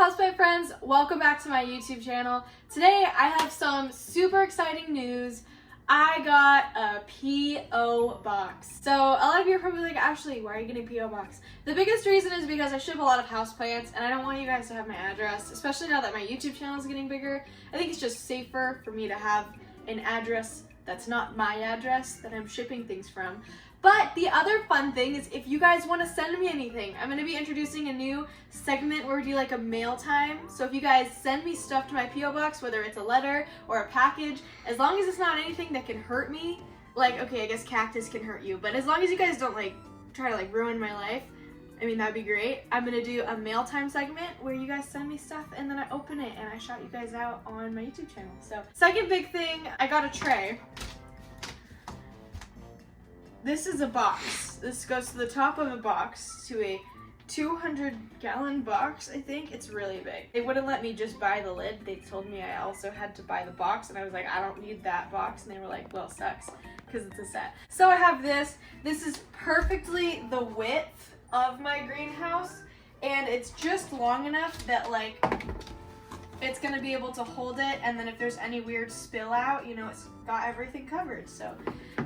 houseplant friends, welcome back to my YouTube channel. Today I have some super exciting news. I got a P.O. box. So a lot of you are probably like, Ashley, why are you getting a P.O. box? The biggest reason is because I ship a lot of houseplants and I don't want you guys to have my address, especially now that my YouTube channel is getting bigger. I think it's just safer for me to have an address that's not my address that I'm shipping things from. But the other fun thing is if you guys want to send me anything, I'm going to be introducing a new segment where we do like a mail time. So if you guys send me stuff to my P.O. box, whether it's a letter or a package, as long as it's not anything that can hurt me, like, okay, I guess cactus can hurt you, but as long as you guys don't like try to like ruin my life, I mean, that'd be great. I'm going to do a mail time segment where you guys send me stuff and then I open it and I shout you guys out on my YouTube channel. So second big thing, I got a tray. This is a box. This goes to the top of a box to a 200-gallon box, I think. It's really big. They wouldn't let me just buy the lid. They told me I also had to buy the box, and I was like, I don't need that box. And they were like, well, sucks, because it's a set. So I have this. This is perfectly the width of my greenhouse, and it's just long enough that, like, it's gonna be able to hold it, and then if there's any weird spill out, you know, it's got everything covered. So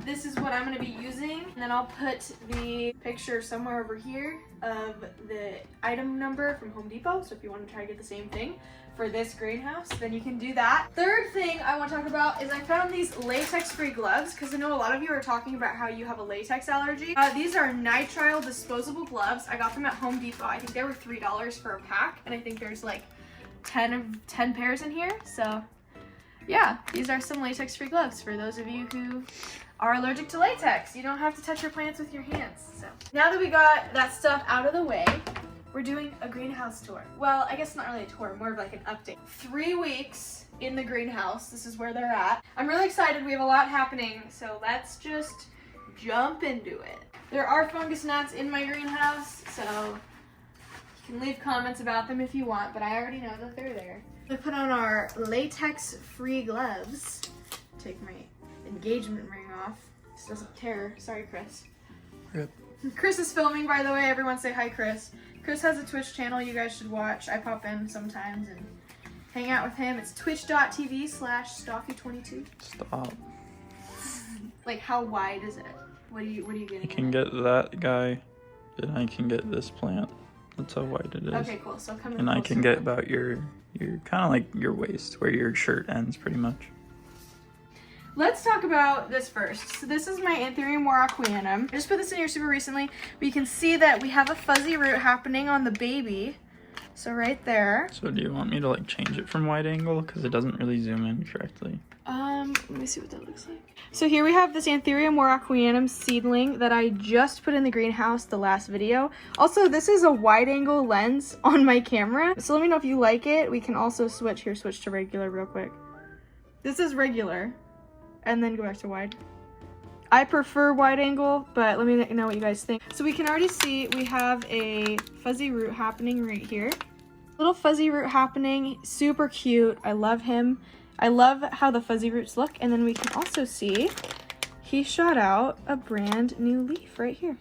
this is what I'm gonna be using, and then I'll put the picture somewhere over here of the item number from Home Depot. So if you want to try to get the same thing for this greenhouse, then you can do that. Third thing I want to talk about is I found these latex-free gloves, because I know a lot of you are talking about how you have a latex allergy. These are nitrile disposable gloves. I got them at Home Depot. I think they were $3 for a pack, and I think there's like 10 pairs in here. So yeah, these are some latex-free gloves for those of you who are allergic to latex. You don't have to touch your plants with your hands. So now that we got that stuff out of the way, we're doing a greenhouse tour. Well, I guess not really a tour, more of like an update. 3 weeks in the greenhouse. This is where they're at. I'm really excited. We have a lot happening, so let's just jump into it. There are fungus gnats in my greenhouse, so you can leave comments about them if you want, but I already know that they're there. I put on our latex-free gloves. Take my engagement ring off. This doesn't tear. Sorry, Chris. Yep. Chris is filming, by the way. Everyone say hi, Chris. Chris has a Twitch channel you guys should watch. I pop in sometimes and hang out with him. It's twitch.tv/Stoffy22. Stop. Like, how wide is it? What are you getting? You can get that guy, and I can get this plant. That's how wide it is. Okay, cool. So come in. And I can get about your kind of like your waist, where your shirt ends, pretty much. Let's talk about this first. So this is my Anthurium warocqueanum. I just put this in here super recently. But you can see that we have a fuzzy root happening on the baby. So right there. So do you want me to like change it from wide angle? Because it doesn't really zoom in correctly. Let me see what that looks like. So here we have this Anthurium warocqueanum seedling that I just put in the greenhouse the last video. Also, this is a wide angle lens on my camera. So let me know if you like it. We can also switch to regular real quick. This is regular. And then go back to wide. I prefer wide angle, but let me know what you guys think. So we can already see we have a fuzzy root happening right here. Little fuzzy root happening, super cute. I love him. I love how the fuzzy roots look. And then we can also see he shot out a brand new leaf right here.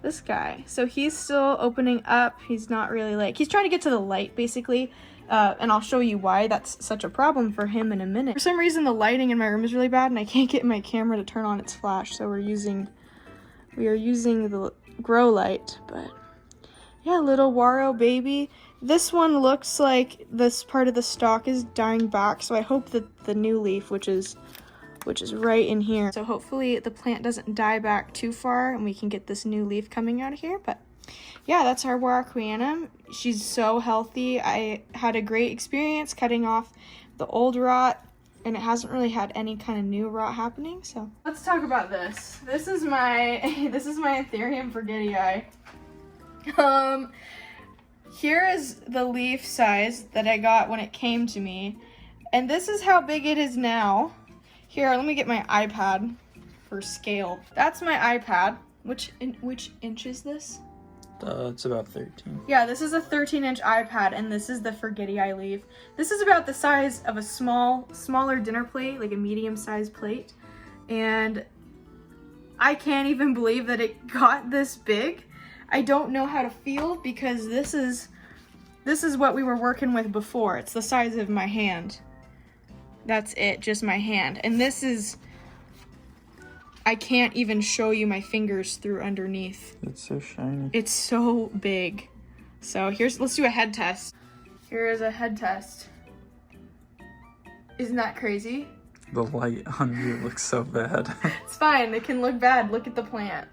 This guy. So he's still opening up. He's not really like, he's trying to get to the light basically. And I'll show you why that's such a problem for him in a minute. For some reason, the lighting in my room is really bad and I can't get my camera to turn on its flash. So we are using the grow light, but yeah, little Waro baby. This one looks like this part of the stalk is dying back. So I hope that the new leaf, which is right in here. So hopefully the plant doesn't die back too far and we can get this new leaf coming out of here. But yeah, that's our warocqueanum. She's so healthy. I had a great experience cutting off the old rot, and it hasn't really had any kind of new rot happening. So let's talk about this. This is my Anthurium forgetii. Here is the leaf size that I got when it came to me, and this is how big it is now. Here, let me get my iPad for scale. That's my iPad. Which inch is this? It's about 13. Yeah, this is a 13-inch iPad, and this is the forgetii leaf. This is about the size of a smaller dinner plate, like a medium-sized plate. And I can't even believe that it got this big. I don't know how to feel because this is This is what we were working with before. It's the size of my hand. That's it, just my hand. And this is, I can't even show you my fingers through underneath. It's so shiny. It's so big. So let's do a head test. Here is a head test. Isn't that crazy? The light on you looks so bad. It's fine, it can look bad. Look at the plant.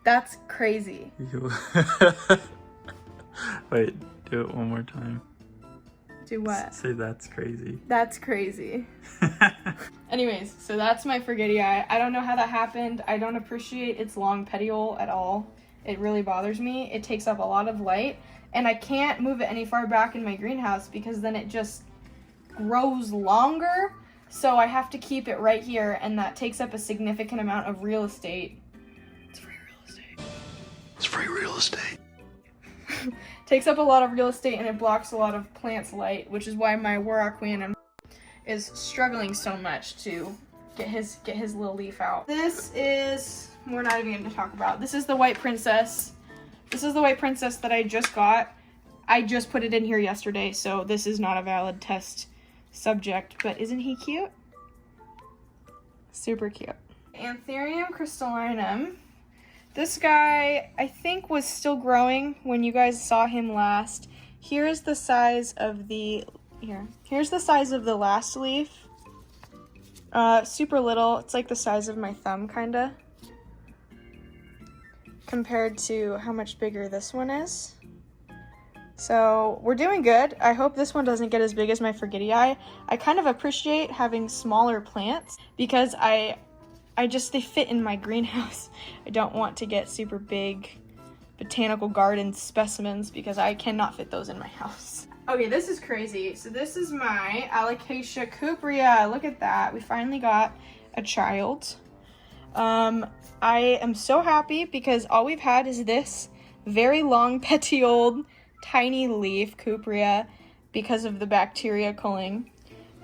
That's crazy. Wait, do it one more time. Do what? Say that's crazy. That's crazy. Anyways, so that's my Forgetii. I don't know how that happened. I don't appreciate its long petiole at all. It really bothers me. It takes up a lot of light, and I can't move it any far back in my greenhouse because then it just grows longer. So I have to keep it right here, and that takes up a significant amount of real estate. It's free real estate. It's free real estate. Takes up a lot of real estate, and it blocks a lot of plants' light, which is why my Warocqueanum is struggling so much to get his little leaf out. This is, we're not even going to talk about. This is the white princess. This is the white princess that I just got. I just put it in here yesterday, so this is not a valid test subject, but isn't he cute? Super cute. Anthurium crystallinum. This guy, I think, was still growing when you guys saw him last. Here's the size of the, here's the size of the last leaf. Super little. It's like the size of my thumb, kinda. Compared to how much bigger this one is. So we're doing good. I hope this one doesn't get as big as my Forgetii. I kind of appreciate having smaller plants because they fit in my greenhouse. I don't want to get super big botanical garden specimens because I cannot fit those in my house. Okay, this is crazy. So this is my Alocasia cuprea. Look at that. We finally got a child. I am so happy because all we've had is this very long petioled tiny leaf cuprea because of the bacteria culling.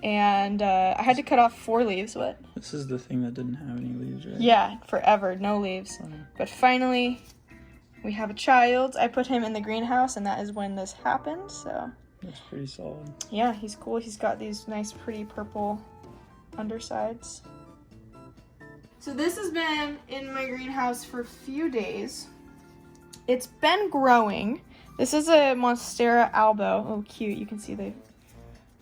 And I had to cut off 4 leaves. What? This is the thing that didn't have any leaves, right? Yeah, forever, no leaves. But finally, we have a child. I put him in the greenhouse, and that is when this happened, so. That's pretty solid. Yeah, he's cool. He's got these nice, pretty purple undersides. So this has been in my greenhouse for a few days. It's been growing. This is a Monstera albo. Oh, cute. You can see the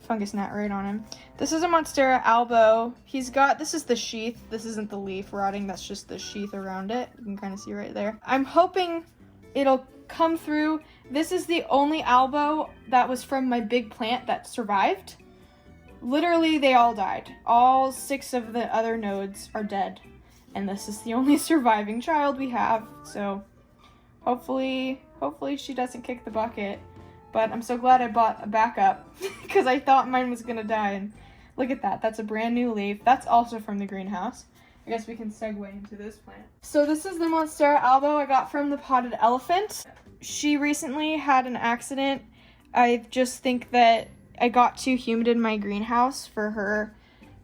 fungus gnat right on him. This is a Monstera albo. This is the sheath. This isn't the leaf rotting. That's just the sheath around it. You can kind of see right there. I'm hoping it'll come through. This is the only albo that was from my big plant that survived. Literally, they all died. All 6 of the other nodes are dead. And this is the only surviving child we have. So hopefully she doesn't kick the bucket. But I'm so glad I bought a backup because I thought mine was gonna die. And look at that. That's a brand new leaf. That's also from the greenhouse. I guess we can segue into this plant. So this is the Monstera albo I got from the potted elephant. She recently had an accident. I just think that I got too humid in my greenhouse for her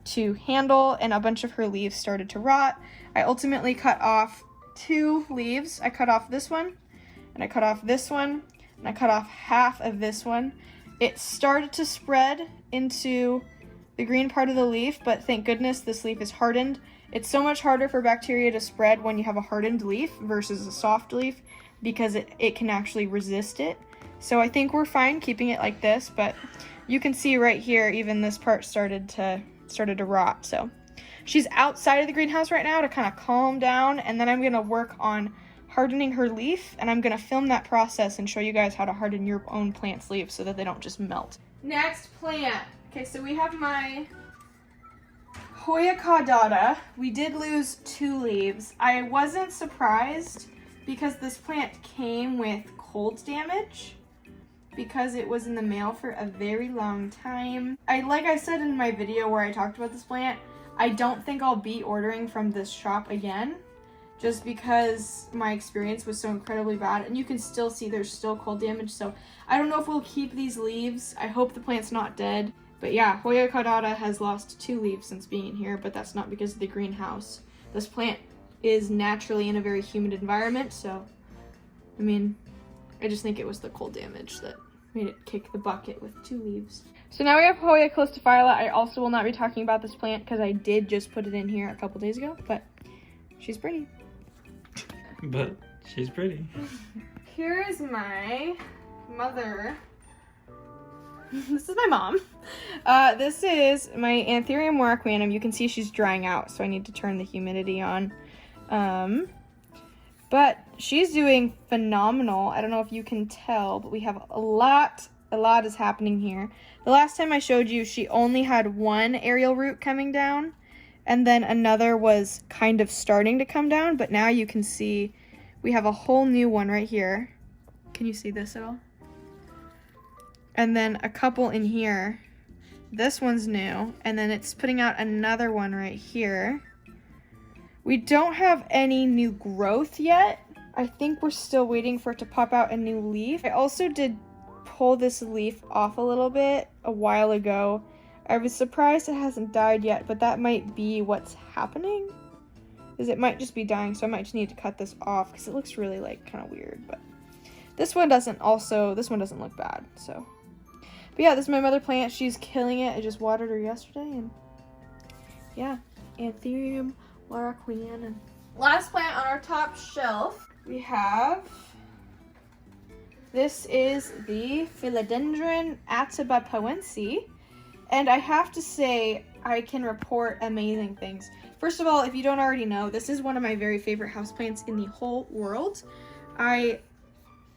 to handle, and a bunch of her leaves started to rot. I ultimately cut off 2 leaves. I cut off this one, and I cut off this one, and I cut off half of this one. It started to spread into the green part of the leaf, but thank goodness this leaf is hardened. It's so much harder for bacteria to spread when you have a hardened leaf versus a soft leaf because it can actually resist it. So I think we're fine keeping it like this, but you can see right here, even this part started to rot. So she's outside of the greenhouse right now to kind of calm down, and then I'm gonna work on hardening her leaf, and I'm gonna film that process and show you guys how to harden your own plant's leaves so that they don't just melt. Next plant. Okay, so we have my Hoya caudata. We did lose 2 leaves. I wasn't surprised because this plant came with cold damage because it was in the mail for a very long time. Like I said in my video where I talked about this plant, I don't think I'll be ordering from this shop again just because my experience was so incredibly bad, and you can still see there's still cold damage, so I don't know if we'll keep these leaves. I hope the plant's not dead. But yeah, Hoya caudata has lost 2 leaves since being here, but that's not because of the greenhouse. This plant is naturally in a very humid environment, so I mean, I just think it was the cold damage that Made it kick the bucket with 2 leaves. So now we have Hoya calistophylla. I also will not be talking about this plant because I did just put it in here a couple days ago, but she's pretty. But she's pretty. Here is my mother. This is my mom. This is my Anthurium warocqueanum. You can see she's drying out, so I need to turn the humidity on. But she's doing phenomenal. I don't know if you can tell, but we have a lot is happening here. The last time I showed you, she only had 1 aerial root coming down, and then another was kind of starting to come down, but now you can see we have a whole new one right here. Can you see this at all? And then a couple in here. This one's new, and then it's putting out another one right here. We don't have any new growth yet. I think we're still waiting for it to pop out a new leaf. I also did pull this leaf off a little bit a while ago. I was surprised it hasn't died yet, but that might be what's happening. Is it might just be dying, so I might just need to cut this off because it looks really like kind of weird. But this one doesn't look bad. So, but yeah, this is my mother plant. She's killing it. I just watered her yesterday, and yeah, Anthurium warocqueanum. Last plant on our top shelf, we have. This is the Philodendron atabapoense, and I have to say I can report amazing things. First of all, if you don't already know, this is one of my very favorite houseplants in the whole world. I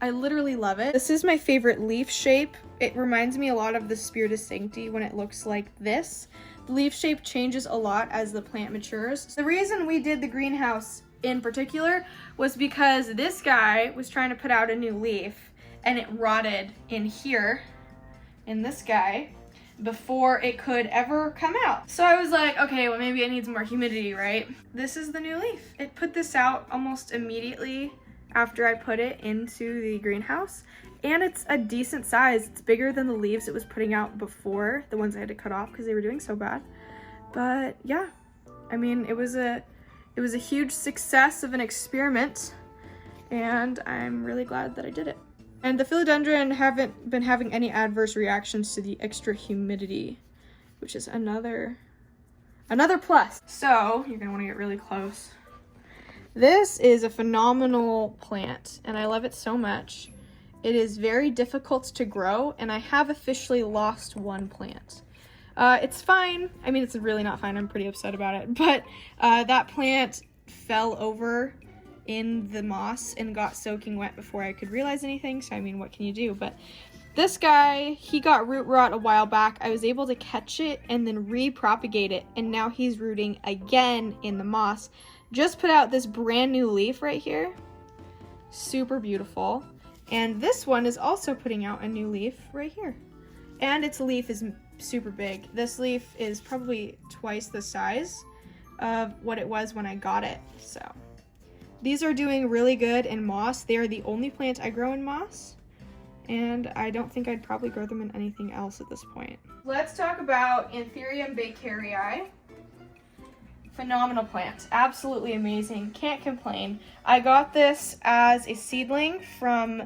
literally love it. This is my favorite leaf shape. It reminds me a lot of the Spiritus Sancti when it looks like this. The leaf shape changes a lot as the plant matures. The reason we did the greenhouse in particular was because this guy was trying to put out a new leaf, and it rotted in here, in this guy, before it could ever come out. So I was like, okay, well maybe it needs more humidity, right? This is the new leaf. It put this out almost immediately after I put it into the greenhouse, and it's a decent size. It's bigger than the leaves it was putting out before, the ones I had to cut off because they were doing so bad. But yeah, I mean, it was a huge success of an experiment, and I'm really glad that I did it. And the philodendron haven't been having any adverse reactions to the extra humidity, which is another plus. So you're gonna want to get really close. This is a phenomenal plant, and I love it so much. It is very difficult to grow, and I have officially lost 1 plant. It's fine. I mean, it's really not fine. I'm pretty upset about it, but that plant fell over in the moss and got soaking wet before I could realize anything. So I mean, what can you do? But this guy, he got root rot a while back. I was able to catch it and then repropagate it, and now he's rooting again in the moss. Just put out this brand new leaf right here. Super beautiful. And this one is also putting out a new leaf right here. And its leaf is super big. This leaf is probably twice the size of what it was when I got it. So these are doing really good in moss. They are the only plant I grow in moss, and I don't think I'd probably grow them in anything else at this point. Let's talk about Anthurium bakerii. Phenomenal plant, absolutely amazing, can't complain. I got this as a seedling from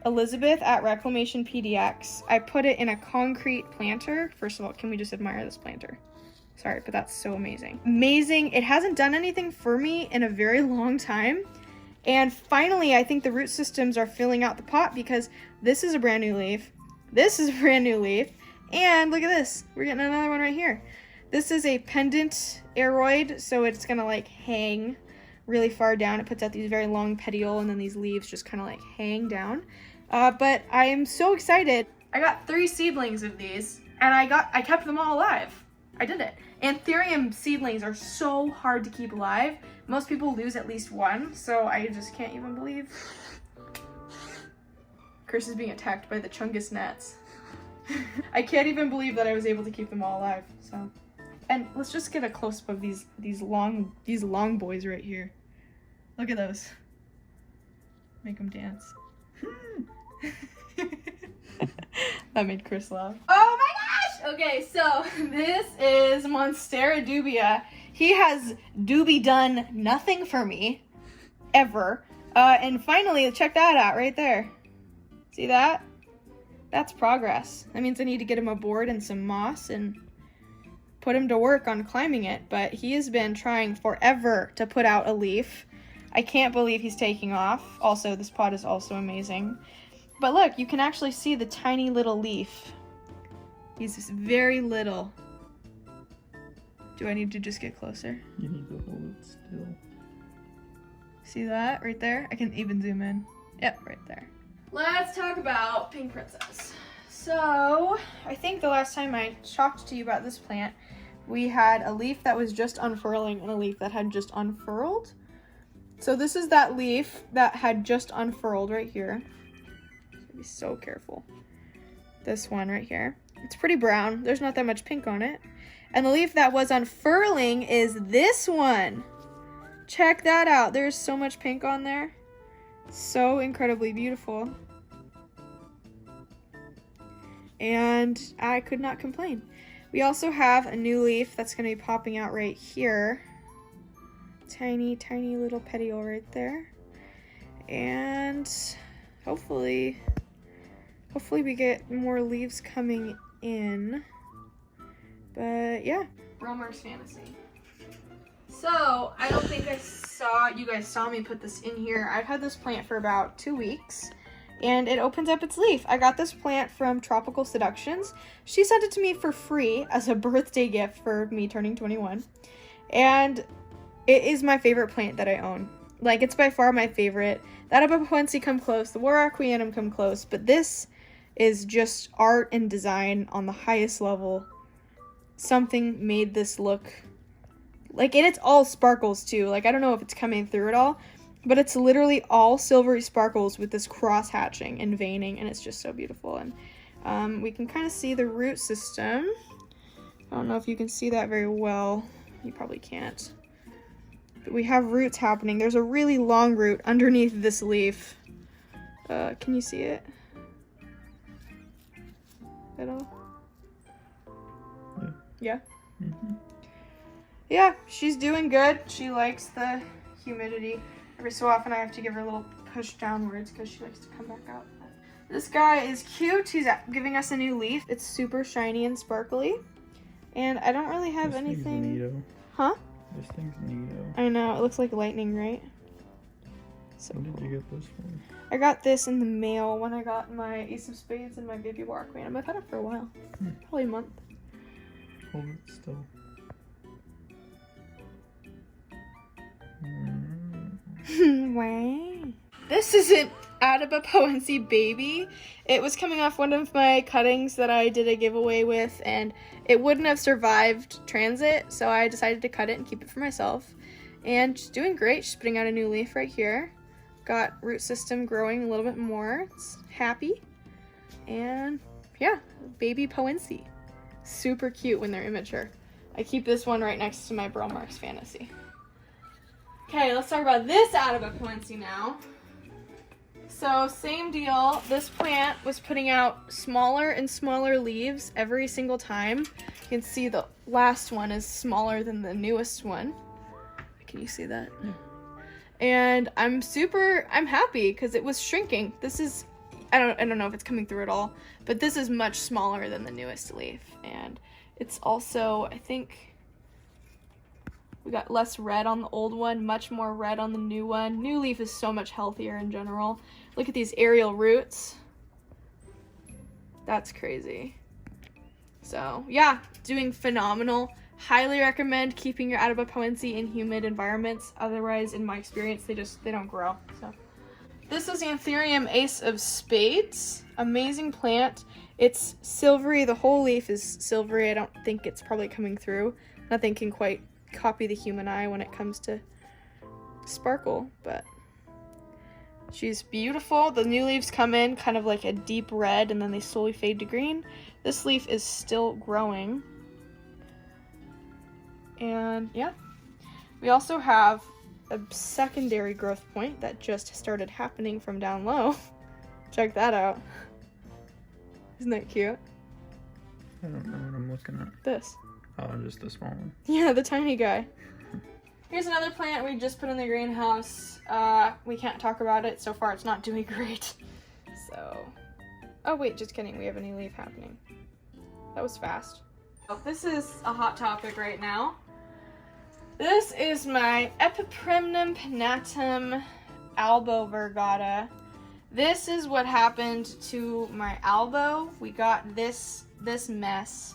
Elizabeth at Reclamation PDX. I put it in a concrete planter. First of all, can we just admire this planter? Sorry, but that's so amazing. Amazing. It hasn't done anything for me in a very long time. And finally, I think the root systems are filling out the pot because this is a brand new leaf. This is a brand new leaf. And look at this. We're getting another one right here. This is a pendant aeroid, so it's gonna like hang really far down. It puts out these very long petiole, and then these leaves just kind of like hang down. But I am so excited. I got 3 seedlings of these, and I kept them all alive. I did it. Anthurium seedlings are so hard to keep alive. Most people lose at least 1, so I just can't even believe. Chris is being attacked by the chungus gnats. I can't even believe that I was able to keep them all alive. So, and let's just get a close-up of these long boys right here. Look at those. Make them dance. That made Chris laugh. Oh my gosh! Okay, so this is Monstera dubia. He has done nothing for me, ever. And finally, check that out right there. See that? That's progress. That means I need to get him a board and some moss and put him to work on climbing it, but he has been trying forever to put out a leaf. I can't believe he's taking off. Also, this pot is also amazing. But look, you can actually see the tiny little leaf. He's just very little. Do I need to just get closer? You need to hold it still. See that right there? I can even zoom in. Yep, right there. Let's talk about Pink Princess. So, I think the last time I talked to you about this plant, we had a leaf that was just unfurling and a leaf that had just unfurled. So this is that leaf that had just unfurled right here. Be so careful. This one right here. It's pretty brown. There's not that much pink on it. And the leaf that was unfurling is this one. Check that out. There's so much pink on there. So incredibly beautiful. And I could not complain. We also have a new leaf that's going to be popping out right here. Tiny, tiny little petiole right there. And hopefully we get more leaves coming in. But yeah. Romer's Fantasy. So, I don't think you guys saw me put this in here. I've had this plant for about 2 weeks. And it opens up its leaf. I got this plant from Tropical Seductions. She sent it to me for free as a birthday gift for me turning 21. And it is my favorite plant that I own. Like, it's by far my favorite. The Atabapoense come close. The War Arqueanum come close. But this is just art and design on the highest level. Something made this look... Like, and it's all sparkles, too. Like, I don't know if it's coming through at all. But it's literally all silvery sparkles with this cross-hatching and veining, and it's just so beautiful. And we can kind of see the root system. I don't know if you can see that very well. You probably can't. But we have roots happening. There's a really long root underneath this leaf. Can you see it at all? Yeah? Mm-hmm. Yeah, she's doing good. She likes the humidity. Every so often I have to give her a little push downwards because she likes to come back out. This guy is cute. He's giving us a new leaf. It's super shiny and sparkly. And I don't really have anything... Neato. Huh? This thing's neato. I know. It looks like lightning, right? So when did you get this one? I got this in the mail when I got my Ace of Spades and my Baby War Arqueanum. I've had it for a while. Probably a month. Hold it still. Wow. This isn't Atabapoense baby. It was coming off one of my cuttings that I did a giveaway with, and it wouldn't have survived transit, so I decided to cut it and keep it for myself. And she's doing great. She's putting out a new leaf right here. Got root system growing a little bit more. It's happy. And yeah, baby Poense. Super cute when they're immature. I keep this one right next to my Romer's Fantasy. Okay, let's talk about this Atabapoense now. So, same deal. This plant was putting out smaller and smaller leaves every single time. You can see the last one is smaller than the newest one. Can you see that? Yeah. And I'm happy because it was shrinking. This is, I don't know if it's coming through at all, but this is much smaller than the newest leaf. And it's also, I think, we got less red on the old one, much more red on the new one. New leaf is so much healthier in general. Look at these aerial roots. That's crazy. So, yeah, doing phenomenal. Highly recommend keeping your Atabapoense in humid environments. Otherwise, in my experience, they don't grow. So, this is Anthurium Ace of Spades. Amazing plant. It's silvery. The whole leaf is silvery. I don't think it's probably coming through. Nothing can quite copy the human eye when it comes to sparkle, but she's beautiful. The new leaves come in kind of like a deep red and then they slowly fade to green. This leaf is still growing. And yeah, we also have a secondary growth point that just started happening from down low. Check that out. Isn't that cute? I don't know what I'm looking at. This. Oh, just the small one. Yeah, the tiny guy. Here's another plant we just put in the greenhouse. We can't talk about it. So far, it's not doing great. So, Oh wait, just kidding. We have a new leaf happening. That was fast. Oh, this is a hot topic right now. This is my Epiprimnum pinnatum albo virgata. This is what happened to my albo. We got this mess.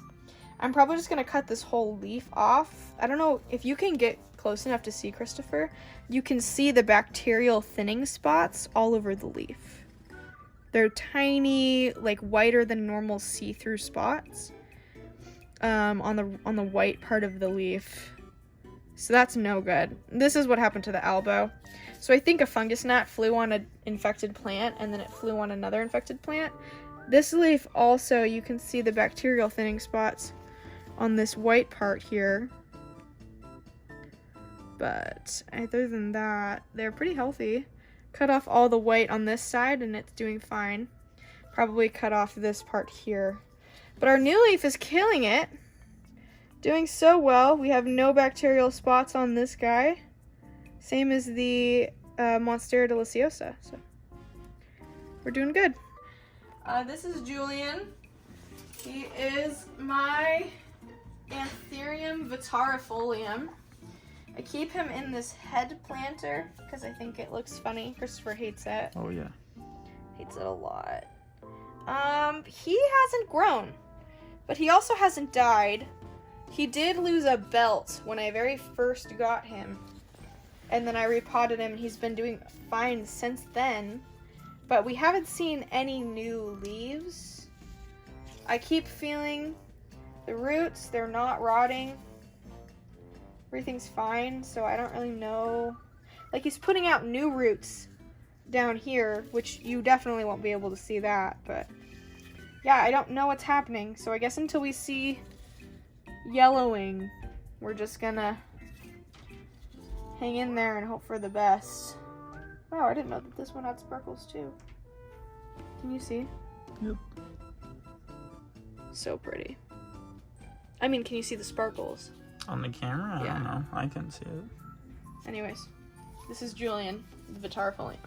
I'm probably just gonna cut this whole leaf off. I don't know if you can get close enough to see, Christopher. You can see the bacterial thinning spots all over the leaf. They're tiny, like whiter than normal see-through spots on the white part of the leaf. So that's no good. This is what happened to the albo. So I think a fungus gnat flew on an infected plant and then it flew on another infected plant. This leaf also, you can see the bacterial thinning spots on this white part here. But other than that, they're pretty healthy. Cut off all the white on this side and it's doing fine. Probably cut off this part here. But our new leaf is killing it. Doing so well. We have no bacterial spots on this guy. Same as the Monstera and Alocasia. So we're doing good. This is Julian. He is my Anthurium vitarifolium. I keep him in this head planter because I think it looks funny. Christopher hates it. Oh yeah. Hates it a lot. He hasn't grown, but he also hasn't died. He did lose a belt when I very first got him, and then I repotted him and he's been doing fine since then, but we haven't seen any new leaves. I keep feeling the roots, they're not rotting. Everything's fine, so I don't really know. Like, he's putting out new roots down here, which you definitely won't be able to see that, but yeah, I don't know what's happening. So I guess until we see yellowing, we're just gonna hang in there and hope for the best. Wow, I didn't know that this one had sparkles too. Can you see? Yep. So pretty. I mean, can you see the sparkles? On the camera? I don't know. I can see it. Anyways, this is Julian, the vitarifolium.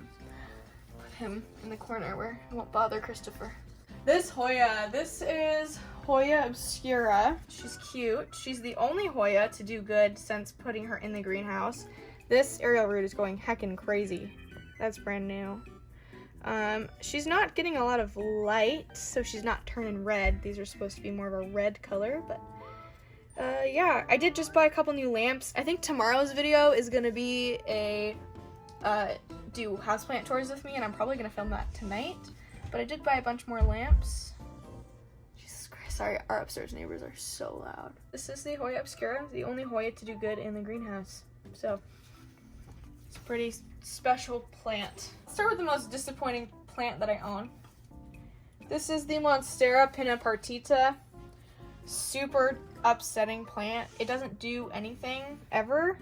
Put him in the corner where I won't bother Christopher. This Hoya, this is Hoya obscura. She's cute. She's the only Hoya to do good since putting her in the greenhouse. This aerial root is going heckin' crazy. That's brand new. She's not getting a lot of light, so she's not turning red. These are supposed to be more of a red color, but yeah, I did just buy a couple new lamps. I think tomorrow's video is gonna be a do houseplant tours with me, and I'm probably gonna film that tonight. But I did buy a bunch more lamps. Jesus Christ, sorry, our upstairs neighbors are so loud. This is the Hoya obscura, the only Hoya to do good in the greenhouse. So it's a pretty special plant. Let's start with the most disappointing plant that I own. This is the Monstera pinnapartita. Super upsetting plant. It doesn't do anything ever.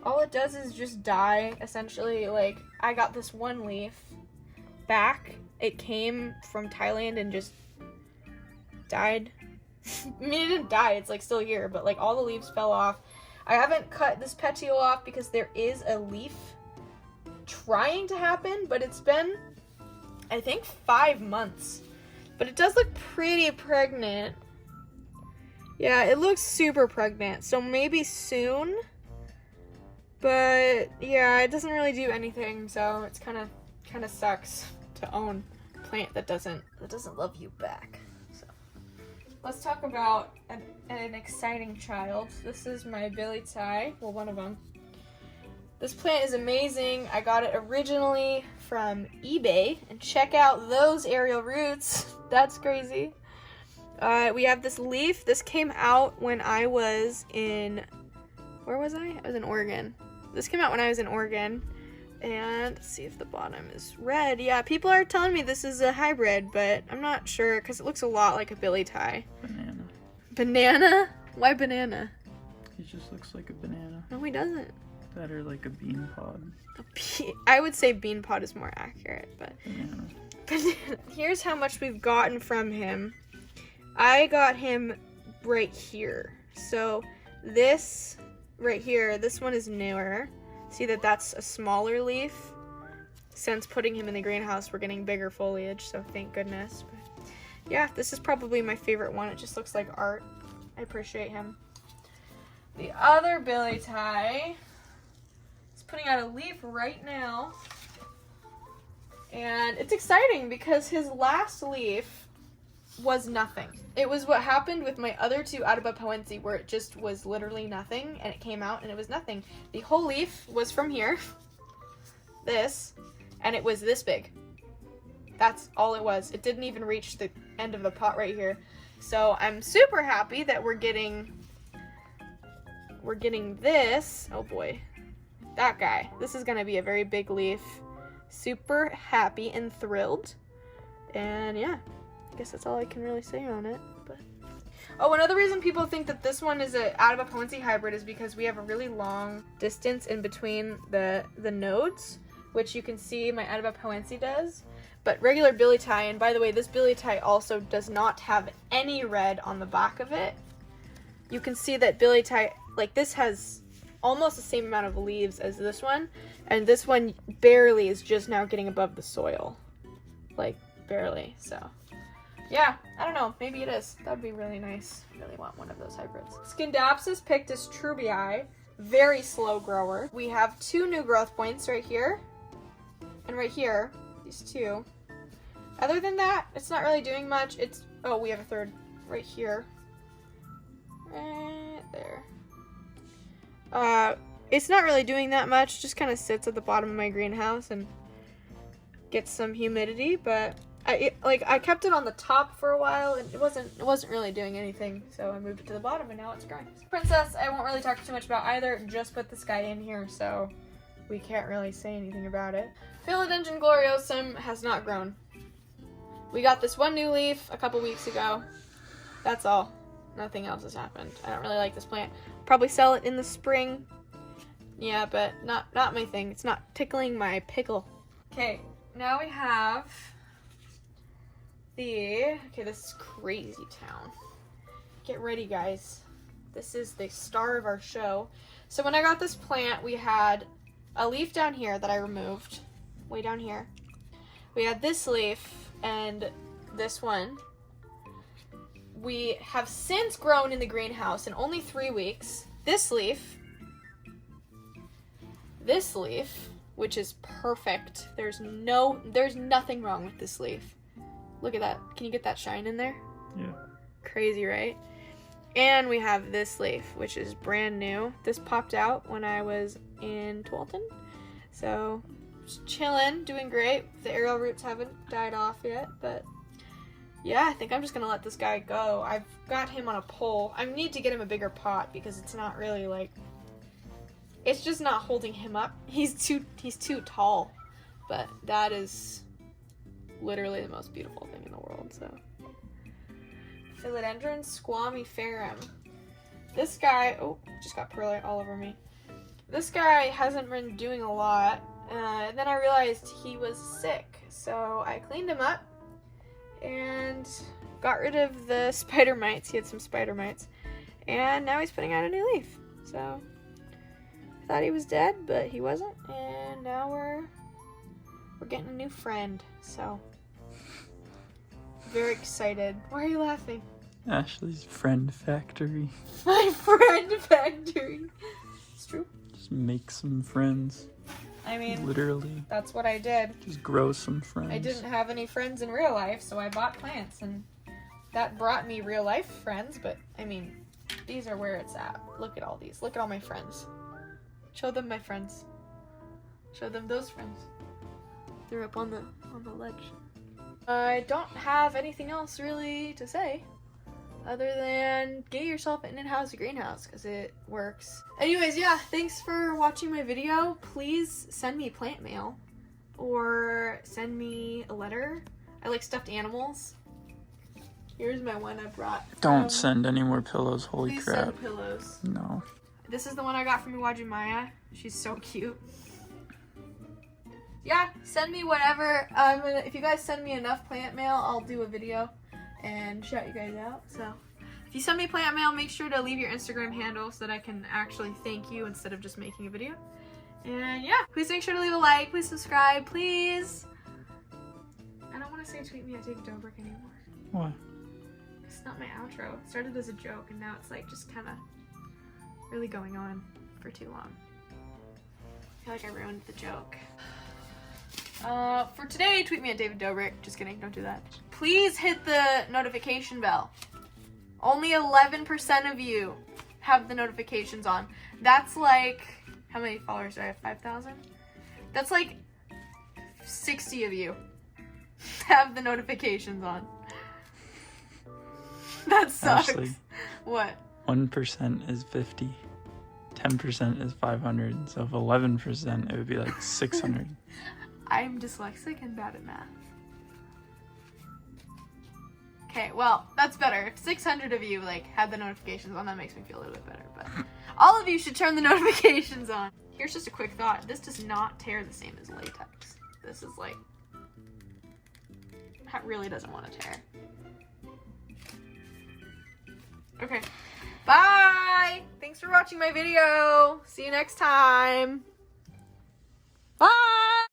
All it does is just die, essentially. Like, I got this one leaf back. It came from Thailand and just died. I mean, it didn't die, it's like still here, but like all the leaves fell off. I haven't cut this petiole off because there is a leaf trying to happen, but it's been, I think, 5 months. But it does look pretty pregnant. Yeah, it looks super pregnant, so maybe soon. But yeah, it doesn't really do anything, so it's kind of sucks to own a plant that doesn't love you back. So let's talk about an exciting child. This is my Billy Thai, well, one of them. This plant is amazing. I got it originally from eBay, and check out those aerial roots. That's crazy. We have this leaf. This came out when I was in, where was I? I was in Oregon. This came out when I was in Oregon. And let's see if the bottom is red. Yeah, people are telling me this is a hybrid, but I'm not sure because it looks a lot like a Billy Thai. Banana. Banana? Why banana? He just looks like a banana. No, he doesn't. That or like a bean pod. I would say bean pod is more accurate, but Banana. Here's how much we've gotten from him. I got him right here. So this right here, this one is newer. See that that's a smaller leaf. since putting him in the greenhouse, we're getting bigger foliage, so thank goodness. But yeah, this is probably my favorite one. It just looks like art. I appreciate him. The other billy tie is putting out a leaf right now. And it's exciting because his last leaf was nothing. It was what happened with my other two Adabapoense, where it just was literally nothing, and it came out and it was nothing. The whole leaf was from here, this, and it was this big. That's all it was. It didn't even reach the end of the pot right here. So I'm super happy that we're getting this. Oh boy, that guy. This is gonna be a very big leaf. Super happy and thrilled. And yeah, I guess that's all I can really say on it. But oh, another reason people think that this one is a Adabapoense hybrid is because we have a really long distance in between the nodes, which you can see my Adabapoense does. But regular billy tie, and by the way, this billy tie also does not have any red on the back of it. You can see that billy tie, like this, has almost the same amount of leaves as this one, and this one barely is just now getting above the soil, like barely. So yeah, I don't know, maybe it is. That would be really nice. I really want one of those hybrids. Scindapsus pictus trubii, very slow grower. We have 2 new growth points right here and right here, these 2. Other than that, it's not really doing much. It's, oh, we have a 3rd right here, right there. It's not really doing that much, just kind of sits at the bottom of my greenhouse and gets some humidity, but I kept it on the top for a while and it wasn't really doing anything, so I moved it to the bottom and now it's growing. Princess, I won't really talk too much about either, just put this guy in here, so we can't really say anything about it. Philodendron gloriosum has not grown. We got this one new leaf a couple weeks ago. That's all. Nothing else has happened. I don't really like this plant. Probably sell it in the spring. Yeah, but not my thing. It's not tickling my pickle. Okay, now we have okay, this is crazy town. Get ready, guys. This is the star of our show. So when I got this plant, we had a leaf down here that I removed, way down here. We had this leaf and this one. We have since grown in the greenhouse in only 3 weeks. This leaf, which is perfect. There's nothing wrong with this leaf. Look at that. Can you get that shine in there? Yeah. Crazy, right? And we have this leaf, which is brand new. This popped out when I was in Towalton. So, just chilling, doing great. The aerial roots haven't died off yet, but yeah, I think I'm just gonna let this guy go. I've got him on a pole. I need to get him a bigger pot because it's not really like, it's just not holding him up. He's too tall, but that is literally the most beautiful thing in the world. So, Philodendron squamiferum. This guy, oh, just got perlite all over me. This guy hasn't been doing a lot. And then I realized he was sick, so I cleaned him up and got rid of the spider mites. He had some spider mites, and now he's putting out a new leaf. So I thought he was dead, but he wasn't, and now we're getting a new friend. So very excited. Why are you laughing? Ashley's friend factory. My friend factory. It's true. Just make some friends. I mean, literally. That's what I did. Just grow some friends. I didn't have any friends in real life, so I bought plants, and that brought me real life friends, but I mean, these are where it's at. Look at all these. Look at all my friends. Show them my friends. Show them those friends. They're up on the ledge. I don't have anything else really to say other than get yourself an in-house greenhouse because it works. Anyways, yeah, thanks for watching my video. Please send me plant mail or send me a letter. I like stuffed animals. Here's my one I brought. Don't send any more pillows, holy please crap. Send pillows. No. This is the one I got from Iwaju Maya. She's so cute. Yeah, send me whatever. If you guys send me enough plant mail, I'll do a video and shout you guys out. So if you send me plant mail, make sure to leave your Instagram handle so that I can actually thank you instead of just making a video. And yeah, please make sure to leave a like, please subscribe, please. I don't want to say tweet me at David Dobrik anymore. Why? It's not my outro. It started as a joke and now it's like just kind of really going on for too long. I feel like I ruined the joke. For today, tweet me at David Dobrik. Just kidding, don't do that. Please hit the notification bell. Only 11% of you have the notifications on. That's like, how many followers do I have? 5,000? That's like 60 of you have the notifications on. That sucks. Ashley, what? 1% is 50. 10% is 500. So if 11%, it would be like 600. I'm dyslexic and bad at math. Okay, well, that's better. If 600 of you, like, had the notifications on, that makes me feel a little bit better, but all of you should turn the notifications on. Here's just a quick thought. This does not tear the same as latex. This is, like, that really doesn't want to tear. Okay, bye! Thanks for watching my video. See you next time. Bye!